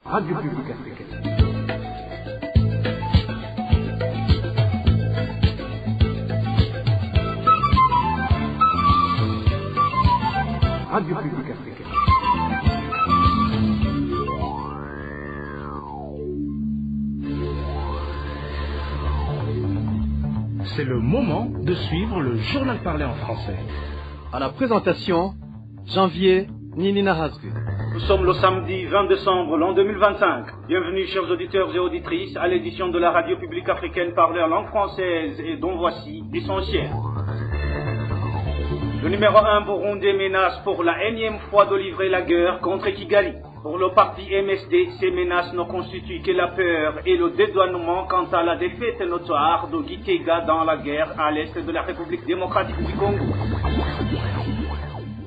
Radio Publique Africaine. Radio Publique Africaine. C'est le moment de suivre le journal parlé en français. À la présentation, Janvier Ninina Hazgu. Nous sommes le samedi 20 décembre l'an 2025. Bienvenue chers auditeurs et auditrices à l'édition de la Radio Publique Africaine parlée en langue française et dont voici l'essentiel. Le numéro 1 Burundi menace pour la énième fois de livrer la guerre contre Kigali. Pour le parti MSD, ces menaces ne constituent que la peur et le dédouanement quant à la défaite notoire de Gitega dans la guerre à l'est de la République démocratique du Congo.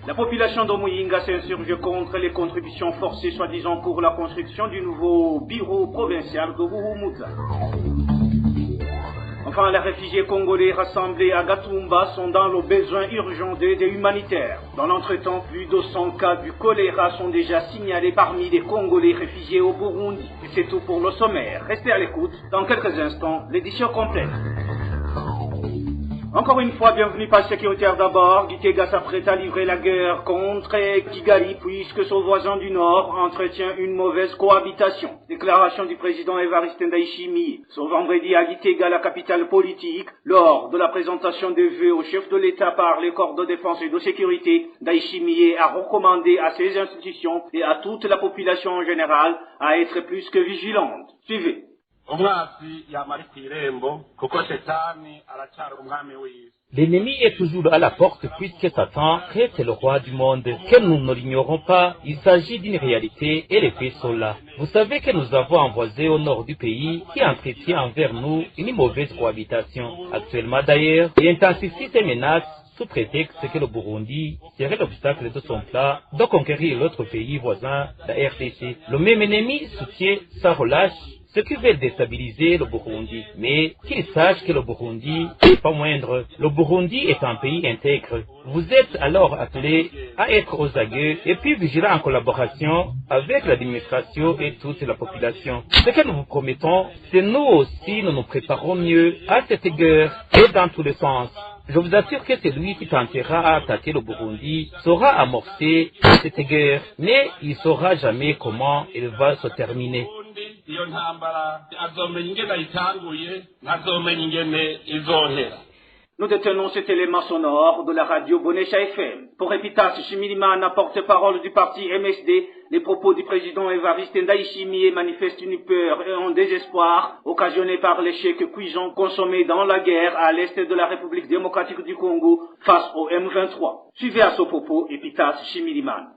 La population de Muyinga s'insurge contre les contributions forcées soi-disant pour la construction du nouveau bureau provincial de Buhumuza. Enfin, les réfugiés congolais rassemblés à Gatumba sont dans le besoin urgent d'aide humanitaire. Dans l'entretemps, plus de 100 cas du choléra sont déjà signalés parmi les Congolais réfugiés au Burundi. Et c'est tout pour le sommaire. Restez à l'écoute. Dans quelques instants, l'édition complète. Encore une fois, bienvenue par sécuritaire d'abord. Gitega s'apprête à livrer la guerre contre Kigali puisque son voisin du Nord entretient une mauvaise cohabitation. Déclaration du président Evariste Ndayishimiye ce vendredi à Gitega, la capitale politique, lors de la présentation des vœux au chef de l'État par les corps de défense et de sécurité. Ndayishimiye a recommandé à ses institutions et à toute la population en général à être plus que vigilante. Suivez. L'ennemi est toujours à la porte puisque Satan reste le roi du monde. Que nous ne l'ignorons pas, il s'agit d'une réalité et les faits sont là. Vous savez que nous avons un voisin au nord du pays qui entretient envers nous une mauvaise cohabitation. Actuellement d'ailleurs, il intensifie ses menaces sous prétexte que le Burundi serait l'obstacle de son plan de conquérir l'autre pays voisin, la RDC. Le même ennemi soutient sans relâche ceux qui veulent déstabiliser le Burundi. Mais qu'ils sachent que le Burundi n'est pas moindre. Le Burundi est un pays intègre. Vous êtes alors appelés à être aux aguets et puis vigilants en collaboration avec l'administration et toute la population. Ce que nous vous promettons, c'est nous aussi nous nous préparons mieux à cette guerre et dans tous les sens. Je vous assure que celui qui tentera à attaquer le Burundi saura amorcer cette guerre, mais il ne saura jamais comment elle va se terminer. Nous détenons cet élément sonore de la radio Bonesha FM. Pour Epitas Shimirimana, porte-parole du parti MSD, les propos du président Evariste Ndayishimiye manifestent une peur et un désespoir occasionné par l'échec cuisant consommé dans la guerre à l'est de la République démocratique du Congo face au M23. Suivez à ce propos Epitas Shimirimana.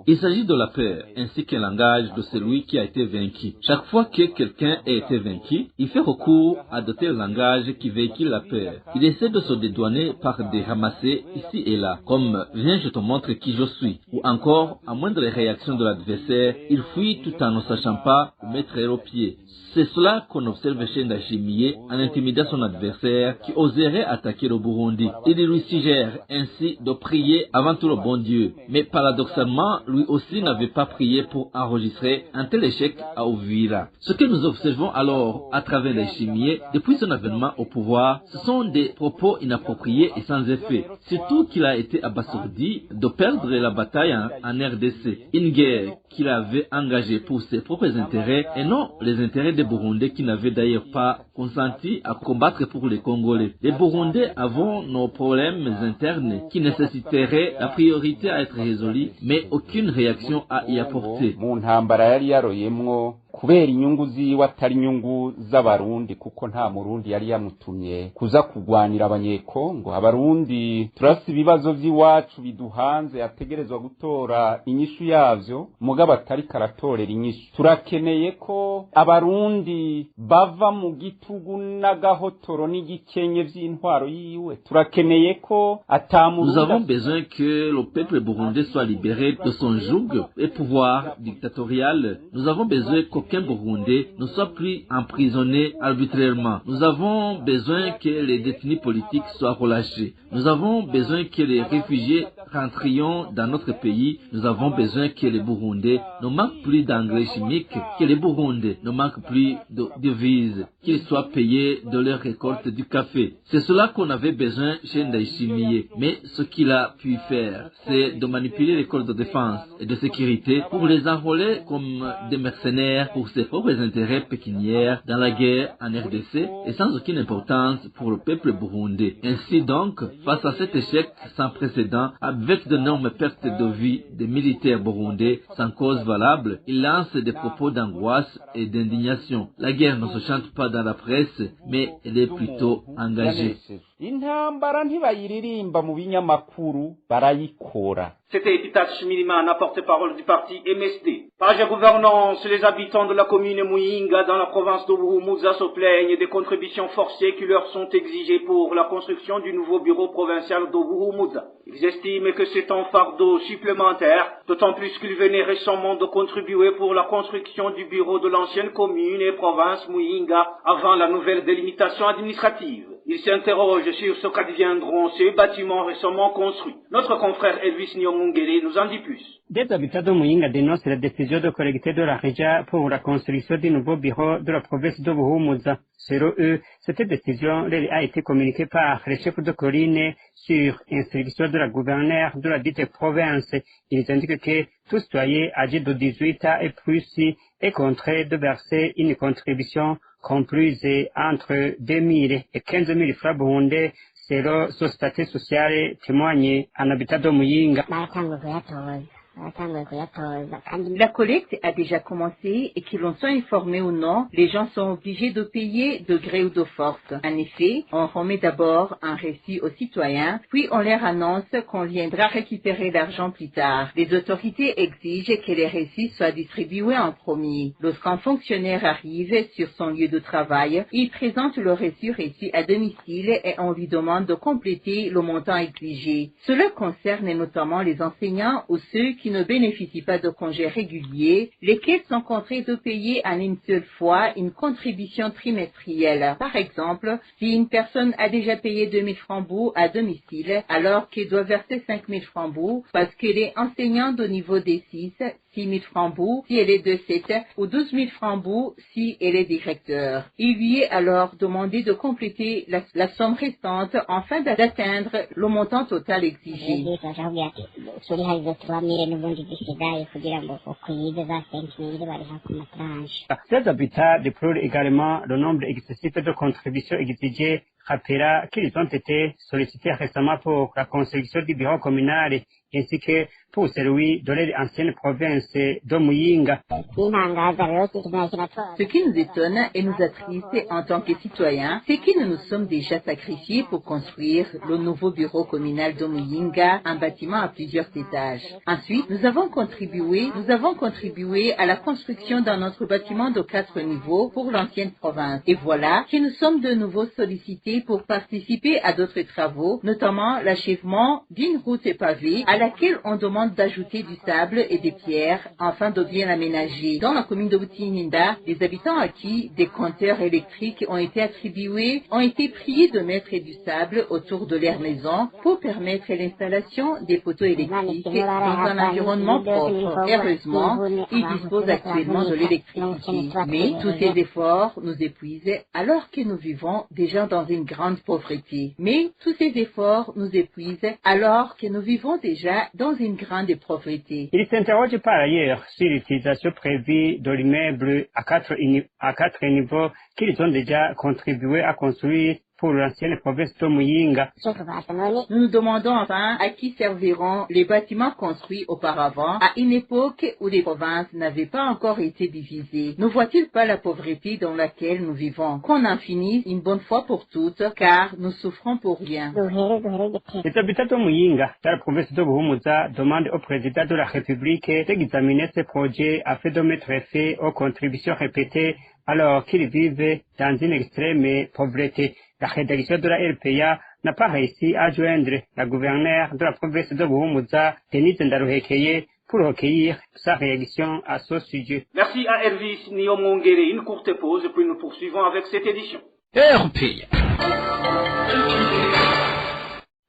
Il s'agit de la peur, ainsi qu'un langage de celui qui a été vaincu. Chaque fois que quelqu'un a été vaincu, il fait recours à de tels langages qui véhiculent la peur. Il essaie de se dédouaner par des ramassés ici et là, comme « viens je te montre qui je suis », ou encore, à moindre réaction de l'adversaire, il fuit tout en ne sachant pas où mettre au pied. C'est cela qu'on observe chez Ndayishimiye en intimidant son adversaire qui oserait attaquer le Burundi. Il lui suggère ainsi de prier avant tout le bon Dieu. Mais paradoxalement, lui aussi n'avait pas prié pour enregistrer un tel échec à Uvira. Ce que nous observons alors à travers Ndayishimiye depuis son avènement au pouvoir, ce sont des propos inappropriés et sans effet. Surtout qu'il a été abasourdi de perdre la bataille en RDC. Une guerre qu'il avait engagée pour ses propres intérêts et non les intérêts des Burundais qui n'avaient d'ailleurs pas consenti à combattre pour les Congolais. Les Burundais avons nos problèmes internes qui nécessiteraient la priorité à être résolus, mais aucune réaction à y apporter. kubera inyungu ziwe atari inyungu z'abarundi kuko nta murundi yari yamutumye kuza kugwanira abanyekongo. Abarundi turasi ibibazo by'iwacu biduhanze yategerezwa gutora inyishu yavyo mugabo atari karatorera inyishu. Turakeneye ko abarundi bava mu gitugu n'agahotoro n'igikenye vy'intwaro yiwe. Turakeneye ko Nous avons besoin que le peuple burundais soit libéré de son joug et pouvoir dictatorial. Nous avons besoin que qu'aucun Burundais ne soit plus emprisonné arbitrairement. Nous avons besoin que les détenus politiques soient relâchés. Nous avons besoin que les réfugiés rentrions dans notre pays. Nous avons besoin que les Burundais ne manquent plus d'engrais chimiques, que les Burundais ne manquent plus de devises, qu'ils soient payés de leur récolte du café. C'est cela qu'on avait besoin chez Ndayishimiye. Mais ce qu'il a pu faire, c'est de manipuler les corps de défense et de sécurité pour les enrôler comme des mercenaires pour ses propres intérêts pécuniaires dans la guerre en RDC et sans aucune importance pour le peuple burundais. Ainsi donc, face à cet échec sans précédent, avec d'énormes pertes de vie des militaires burundais sans cause valable, il lance des propos d'angoisse et d'indignation. La guerre ne se chante pas dans la presse, mais elle est plutôt engagée. Intambara ntibayiririmba mu binyamakuru barayikora. C'était Epitache Milimana, porte-parole du parti MSD. Page à gouvernance, les habitants de la commune Muyinga dans la province de Buhumuza se plaignent des contributions forcées qui leur sont exigées pour la construction du nouveau bureau provincial de Buhumuza. Ils estiment que c'est un fardeau supplémentaire, d'autant plus qu'ils venaient récemment de contribuer pour la construction du bureau de l'ancienne commune et province Muyinga avant la nouvelle délimitation administrative. Ils s'interrogent sur ce qu'adviendront ces bâtiments récemment construits. Notre confrère Elvis Nyomungere nous en dit plus. Des habitants de Muyinga dénoncent la décision de collecter de la région pour la construction du nouveau bureau de la province de Buhumuza. Selon eux, cette décision a été communiquée par le chef de colline sur instruction de la gouverneure de la dite province. Ils indiquent que tout citoyen âgé de 18 ans et plus est contraint de verser une contribution comprise entre 2 000 et 15 000 francs burundais selon son statut social, témoigne un habitant de Muyinga. La collecte a déjà commencé et qu'ils en soient informés ou non, les gens sont obligés de payer de gré ou de force. En effet, on remet d'abord un reçu aux citoyens, puis on leur annonce qu'on viendra récupérer l'argent plus tard. Les autorités exigent que les reçus soient distribués en premier. Lorsqu'un fonctionnaire arrive sur son lieu de travail, il présente le reçu à domicile et on lui demande de compléter le montant exigé. Cela concerne notamment les enseignants ou ceux qui ne bénéficient pas de congés réguliers, lesquels sont contraints de payer en une seule fois une contribution trimestrielle. Par exemple, si une personne a déjà payé 2 000 francs à domicile, alors qu'elle doit verser 5 000 francs parce qu'elle est enseignante au niveau des 6 000 francs si elle est de 7 ou 12 000 francs si elle est directeur. Il lui est alors demandé de compléter la somme restante afin d'atteindre le montant total exigé. Ces habitants déplorent également le nombre excessif de contributions exigées, rappela qu'ils ont été sollicités récemment pour la construction du bureau communal ainsi que pour celui de l'ancienne province de Muyinga. Ce qui nous étonne et nous attriste en tant que citoyens, c'est que nous nous sommes déjà sacrifiés pour construire le nouveau bureau communal de Muyinga, un bâtiment à plusieurs étages. Ensuite, nous avons contribué à la construction d'un autre bâtiment de 4 niveaux pour l'ancienne province. Et voilà que nous sommes de nouveau sollicités pour participer à d'autres travaux, notamment l'achèvement d'une route pavée à laquelle on demande d'ajouter du sable et des pierres afin de bien l'aménager. Dans la commune de Butininda, les habitants à qui des compteurs électriques ont été attribués ont été priés de mettre du sable autour de leur maison pour permettre l'installation des poteaux électriques dans un environnement propre. Heureusement, ils disposent actuellement de l'électricité. Mais tous ces efforts nous épuisent alors que nous vivons déjà dans une grande pauvreté. Il s'interroge par ailleurs sur l'utilisation prévue de l'immeuble à quatre niveaux qu'ils ont déjà contribué à construire pour l'ancienne province de Muyinga. Nous nous demandons enfin à qui serviront les bâtiments construits auparavant à une époque où les provinces n'avaient pas encore été divisées. Ne voit-il pas la pauvreté dans laquelle nous vivons? Qu'on en finisse une bonne fois pour toutes, car nous souffrons pour rien. Les habitants de Muyinga, dans la province de Buhumuza, demandent au président de la République d'examiner ce projet afin de mettre fin aux contributions répétées alors qu'ils vivent dans une extrême pauvreté. La rédaction de la RPA n'a pas réussi à joindre la gouverneure de la province de Buhumuza, Denise Ndaruhekeye, pour recueillir sa réaction à ce sujet. Merci à Elvis Niomongere. Une courte pause, puis nous poursuivons avec cette édition. RPA.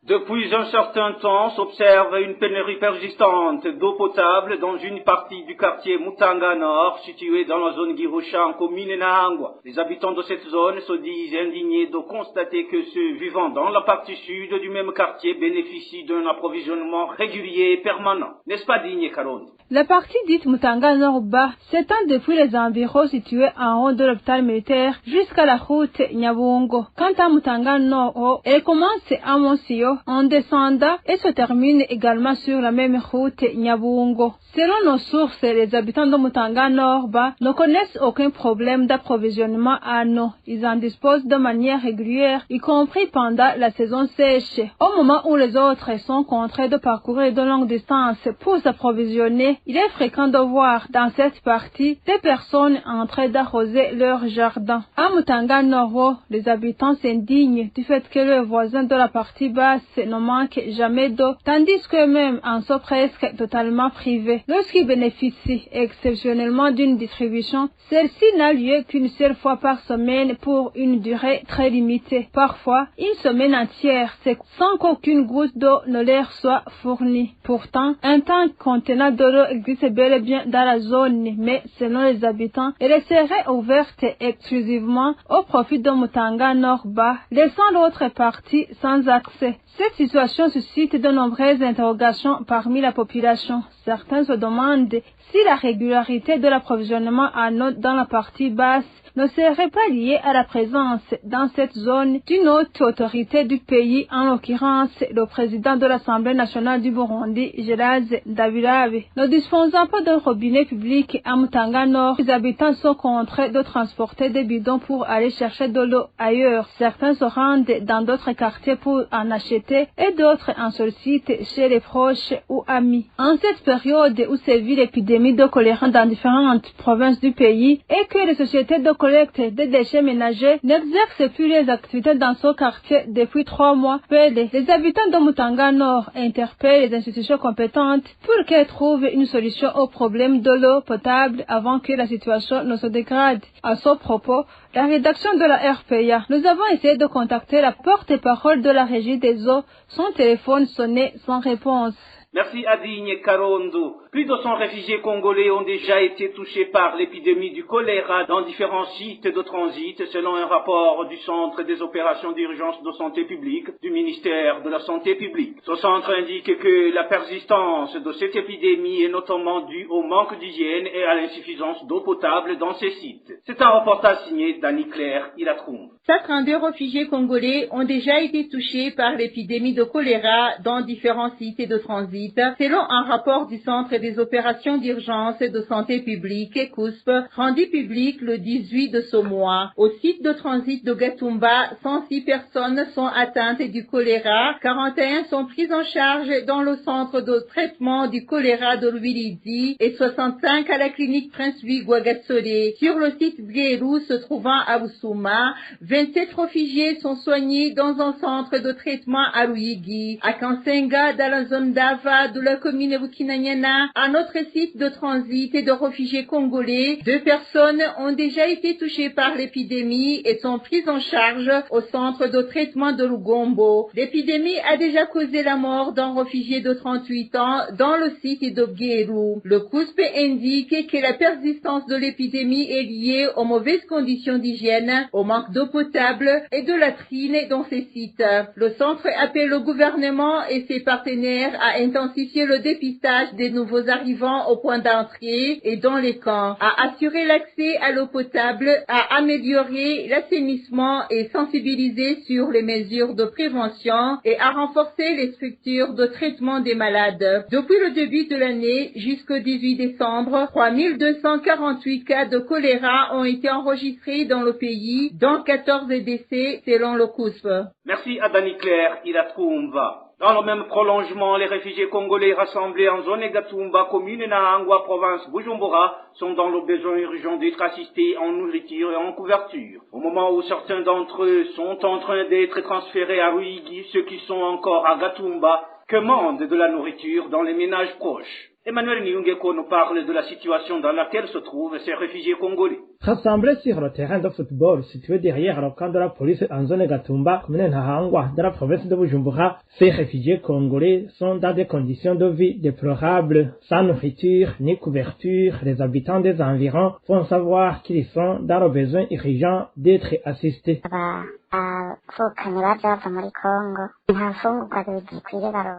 Depuis un certain temps s'observe une pénurie persistante d'eau potable dans une partie du quartier Mutanga Nord, situé dans la zone Girosha en commune Nahangwa. Les habitants de cette zone se disent indignés de constater que ceux vivant dans la partie sud du même quartier bénéficient d'un approvisionnement régulier et permanent. N'est-ce pas digne, Karondo? La partie dite Mutanga Nord-Bas s'étend depuis les environs situés en haut de l'hôpital militaire jusqu'à la route Nyabongo. Quant à Mutanga Nord, elle commence à Monsio en descendant et se termine également sur la même route Nyabongo. Selon nos sources, les habitants de Mutanga Nord-Bas ne connaissent aucun problème d'approvisionnement en eau. Ils en disposent de manière régulière, y compris pendant la saison sèche. Au moment où les autres sont contraints de parcourir de longues distances pour s'approvisionner, il est fréquent de voir dans cette partie des personnes en train d'arroser leur jardin. À Mutanga Nord, les habitants s'indignent du fait que leurs voisins de la partie basse ne manquent jamais d'eau, tandis qu'eux-mêmes en sont presque totalement privés. Lorsqu'ils bénéficient exceptionnellement d'une distribution, celle-ci n'a lieu qu'une seule fois par semaine pour une durée très limitée. Parfois, une semaine entière, sans qu'aucune goutte d'eau ne leur soit fournie. Pourtant, un tank contenant de l'eau existe bel et bien dans la zone, mais selon les habitants, elle serait ouverte exclusivement au profit de Mutanga Nord-Bas, laissant l'autre partie sans accès. Cette situation suscite de nombreuses interrogations parmi la population. Certains se demandent si la régularité de l'approvisionnement en eau dans la partie basse ne serait pas liée à la présence dans cette zone d'une haute autorité du pays, en l'occurrence le président de l'Assemblée nationale du Burundi, Gérald Ndabirabe. Ne disposant pas d'un robinet public à Mutanga Nord, les habitants sont contraints de transporter des bidons pour aller chercher de l'eau ailleurs. Certains se rendent dans d'autres quartiers pour en acheter et d'autres en sollicitent chez les proches ou amis. En cette période où sévit l'épidémie de choléra dans différentes provinces du pays et que les sociétés de collecte des déchets ménagers n'exercent plus les activités dans ce quartier depuis 3 mois, les habitants de Mutanga Nord interpellent les institutions compétentes pour qu'elles trouvent une solution au problème de l'eau potable avant que la situation ne se dégrade. À ce propos, la rédaction de la RPA, nous avons essayé de contacter la porte-parole de la régie des eaux. Son téléphone sonnait sans réponse. Merci Adigne Karondo. Plus de 100 réfugiés congolais ont déjà été touchés par l'épidémie du choléra dans différents sites de transit, selon un rapport du Centre des opérations d'urgence de santé publique du ministère de la Santé publique. Ce centre indique que la persistance de cette épidémie est notamment due au manque d'hygiène et à l'insuffisance d'eau potable dans ces sites. C'est un reportage signé d'Annie-Claire Ilatroum. 32 réfugiés congolais ont déjà été touchés par l'épidémie de choléra dans différents sites de transit, selon un rapport du Centre des opérations d'urgence de santé publique, COUSP, rendu public le 18 de ce mois. Au site de transit de Gatumba, 106 personnes sont atteintes du choléra, 41 sont prises en charge dans le centre de traitement du choléra de Rwilidi et 65 à la clinique Prince Louis Guagasole. Sur le site Bweru se trouvant à Busuma, 27 réfugiés sont soignés dans un centre de traitement à Ruyigi. À Kansenga, dans la zone d'Ava de la commune Bukinanyana, un autre site de transit et de réfugiés congolais, 2 personnes ont déjà été touchées par l'épidémie et sont prises en charge au centre de traitement de Lugombo. L'épidémie a déjà causé la mort d'un réfugié de 38 ans dans le site de Bweru. Le COUSP indique que la persistance de l'épidémie est liée aux mauvaises conditions d'hygiène, au manque d'eau potable et de latrines dans ces sites. Le centre appelle le gouvernement et ses partenaires à intensifier le dépistage des nouveaux arrivants au point d'entrée et dans les camps, à assurer l'accès à l'eau potable, à améliorer l'assainissement et sensibiliser sur les mesures de prévention et à renforcer les structures de traitement des malades. Depuis le début de l'année jusqu'au 18 décembre, 3248 cas de choléra ont été enregistrés dans le pays, dont 14 décès selon le COUSP. Merci à Dani-Claire Ilatroumba. Dans le même prolongement, les réfugiés congolais rassemblés en zone Gatumba, commune Nahangwa, province Bujumbura, sont dans le besoin urgent d'être assistés en nourriture et en couverture. Au moment où certains d'entre eux sont en train d'être transférés à Ruyigi, ceux qui sont encore à Gatumba commandent de la nourriture dans les ménages proches. Emmanuel Niungeko nous parle de la situation dans laquelle se trouvent ces réfugiés congolais. Rassemblés sur le terrain de football situé derrière le camp de la police en zone Gatumba, commune Ntahangwa, dans la province de Bujumbura, ces réfugiés congolais sont dans des conditions de vie déplorables, sans nourriture ni couverture. Les habitants des environs font savoir qu'ils sont dans le besoin urgent d'être assistés.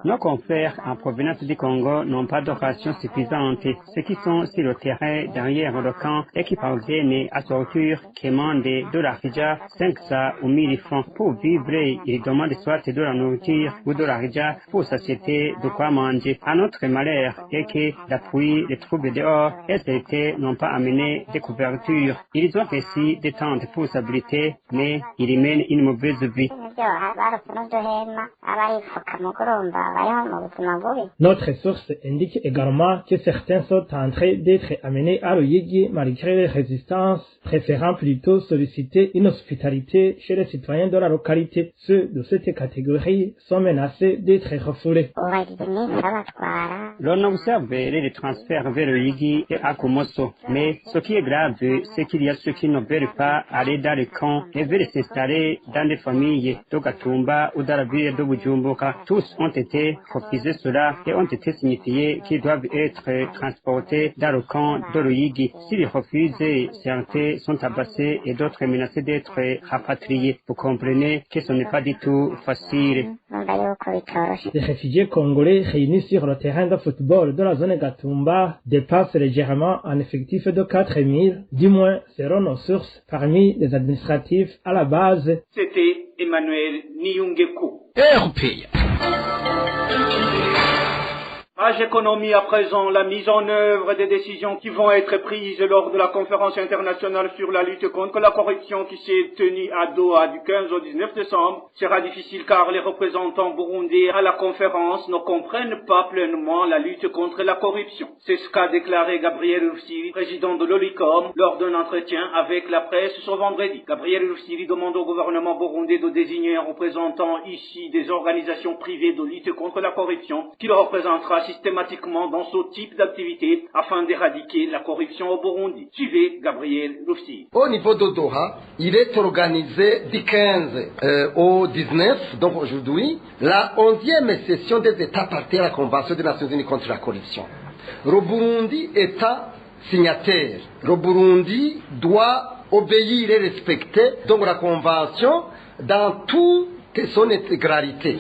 Nos confrères en provenance du Congo n'ont pas de rations suffisantes. Ceux qui sont sur le terrain derrière le camp et qui parviennent à sortir commandent de l'argent 500 ou 1000 francs pour vivre. Ils demandent soit de la nourriture ou de l'argent pour s'acheter de quoi manger. Un autre malheur est que depuis les troubles dehors, SDT n'ont pas amené de couverture. Ils ont ainsi des tentes pour s'abriter, mais ils mènent une mauvaise vie. Notre source indique également que certains sont en train d'être amenés à Ruyigi malgré les résistances, préférant plutôt solliciter une hospitalité chez les citoyens de la localité. Ceux de cette catégorie sont menacés d'être refoulés. L'on observe les transferts vers Ruyigi et à Kumoso, mais ce qui est grave, c'est qu'il y a ceux qui ne veulent pas aller dans les camps et veulent s'installer dans des familles de Gatumba ou dans la ville de Bujumbura. Tous ont été refusés cela et ont été signifiés qu'ils doivent être transportés dans le camp de Ruyigi. S'ils refusent, certains sont abassés et d'autres menacés d'être rapatriés. Vous comprenez que ce n'est pas du tout facile. Les réfugiés congolais réunis sur le terrain de football de la zone Gatumba dépassent légèrement un effectif de 4000, du moins selon nos sources, parmi les administratifs à la base. C'était Emmanuel Niungeko. Page économie à présent, la mise en œuvre des décisions qui vont être prises lors de la conférence internationale sur la lutte contre la corruption qui s'est tenue à Doha du 15 au 19 décembre sera difficile car les représentants burundais à la conférence ne comprennent pas pleinement la lutte contre la corruption. C'est ce qu'a déclaré Gabriel Rufyiri, président de l'OLICOM, lors d'un entretien avec la presse ce vendredi. Gabriel Rufyiri demande au gouvernement burundais de désigner un représentant issu des organisations privées de lutte contre la corruption qui le représentera systématiquement dans ce type d'activité afin d'éradiquer la corruption au Burundi. Suivez Gabriel Rufyiri. Au niveau de Doha, il est organisé du 15 au 19, donc aujourd'hui, la 11e session des États partis à la Convention des Nations Unies contre la corruption. Le Burundi, État signataire. Le Burundi doit obéir et respecter donc la Convention dans toute son intégralité.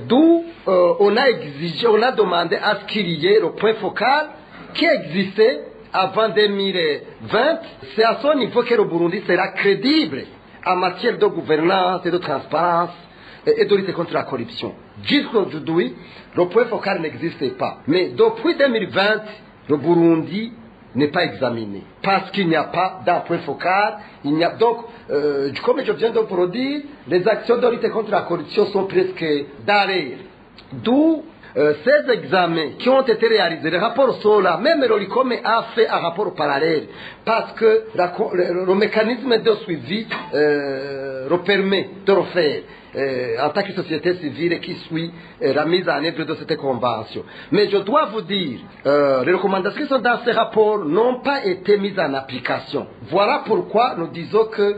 D'où on a demandé à ce qu'il y ait le point focal qui existait avant 2020. C'est à ce niveau que le Burundi sera crédible en matière de gouvernance et de transparence et de lutte contre la corruption. Jusqu'aujourd'hui, le point focal n'existait pas. Mais depuis 2020, le Burundi n'est pas examiné. Parce qu'il n'y a pas d'un point focal. Il n'y a donc, comme je viens de vous le dire, les actions de lutte contre la corruption sont presque d'arrêt. D'où ces examens qui ont été réalisés, les rapports sont là. Même l'OLICOM a fait un rapport parallèle. Parce que le mécanisme de suivi le permet de le faire. En tant que société civile qui suit la mise en œuvre de cette convention. Mais je dois vous dire, les recommandations qui sont dans ces rapports n'ont pas été mises en application. Voilà pourquoi nous disons que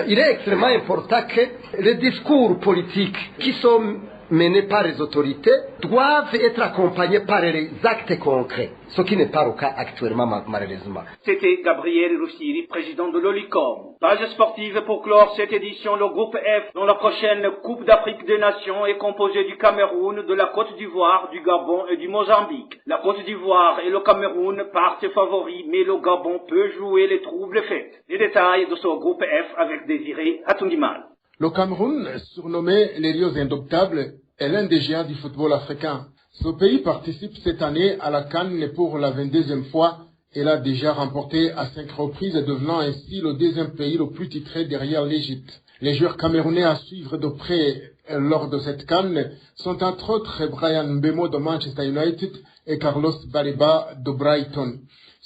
il est extrêmement important que les discours politiques qui sont menés par les autorités doivent être accompagnés par les actes concrets, ce qui n'est pas le cas actuellement malheureusement. C'était Gabriel Rufyiri, président de l'OLICOM. Page sportive pour clore cette édition, le groupe F, dont la prochaine Coupe d'Afrique des Nations est composée du Cameroun, de la Côte d'Ivoire, du Gabon et du Mozambique. La Côte d'Ivoire et le Cameroun partent favoris, mais le Gabon peut jouer les troubles faits. Les détails de ce groupe F avec Désiré Atundimal. Le Cameroun, surnommé les Lions Indomptables, est l'un des géants du football africain. Ce pays participe cette année à la CAN pour la 22e fois et l'a déjà remporté à 5 reprises, devenant ainsi le deuxième pays le plus titré derrière l'Égypte. Les joueurs camerounais à suivre de près lors de cette CAN sont entre autres Brian Mbemo de Manchester United et Carlos Baleba de Brighton.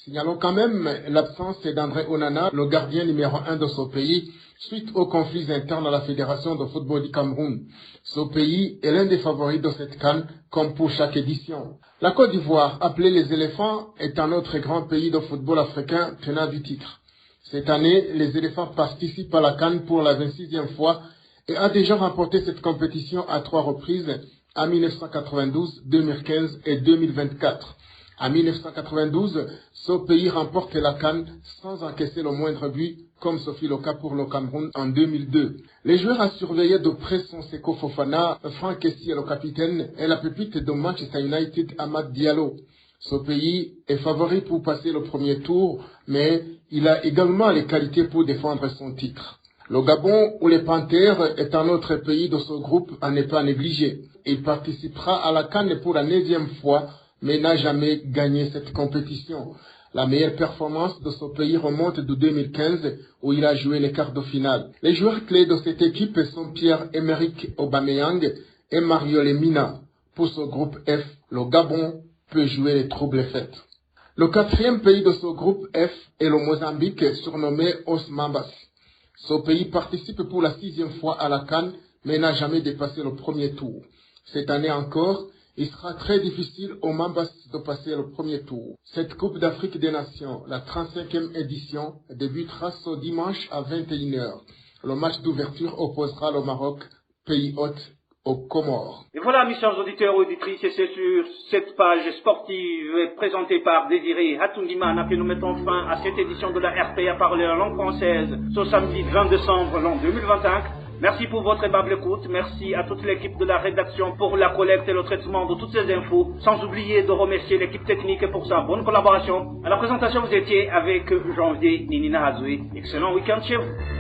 Signalons quand même l'absence d'André Onana, le gardien numéro 1 de ce pays, suite aux conflits internes à la Fédération de football du Cameroun. Ce pays est l'un des favoris de cette CAN, comme pour chaque édition. La Côte d'Ivoire, appelée les éléphants, est un autre grand pays de football africain tenant du titre. Cette année, les éléphants participent à la CAN pour la 26e fois et a déjà remporté cette compétition à 3 reprises, en 1992, 2015 et 2024. En 1992, ce pays remporte la CAN sans encaisser le moindre but, comme ce fut le cas pour le Cameroun en 2002. Les joueurs à surveiller de près sont Seko Fofana, Franck Kessie le capitaine et la pépite de Manchester United, Amad Diallo. Ce pays est favori pour passer le premier tour, mais il a également les qualités pour défendre son titre. Le Gabon, ou les Panthères, est un autre pays de ce groupe à ne pas négliger. Il participera à la CAN pour la 9e fois, mais n'a jamais gagné cette compétition. La meilleure performance de ce pays remonte de 2015, où il a joué les quarts de finale. Les joueurs clés de cette équipe sont Pierre-Emerick Aubameyang et Mario Lemina. Pour ce groupe F, le Gabon peut jouer les troubles fêtes. Le 4e pays de ce groupe F est le Mozambique, surnommé Os Mambas. Ce pays participe pour la 6e fois à la CAN, mais n'a jamais dépassé le premier tour. Cette année encore, il sera très difficile aux Mambas de passer le premier tour. Cette Coupe d'Afrique des Nations, la 35e édition, débutera ce dimanche à 21h. Le match d'ouverture opposera le Maroc, pays hôte, aux Comores. Et voilà, mes chers auditeurs et auditrices, c'est sur cette page sportive présentée par Désiré Hatungimana que nous mettons fin à cette édition de la RPA parler en langue française ce samedi 20 décembre l'an 2025. Merci pour votre aimable écoute. Merci à toute l'équipe de la rédaction pour la collecte et le traitement de toutes ces infos. Sans oublier de remercier l'équipe technique pour sa bonne collaboration. À la présentation, vous étiez avec Janvier Ninina Hazoué. Excellent week-end chez vous.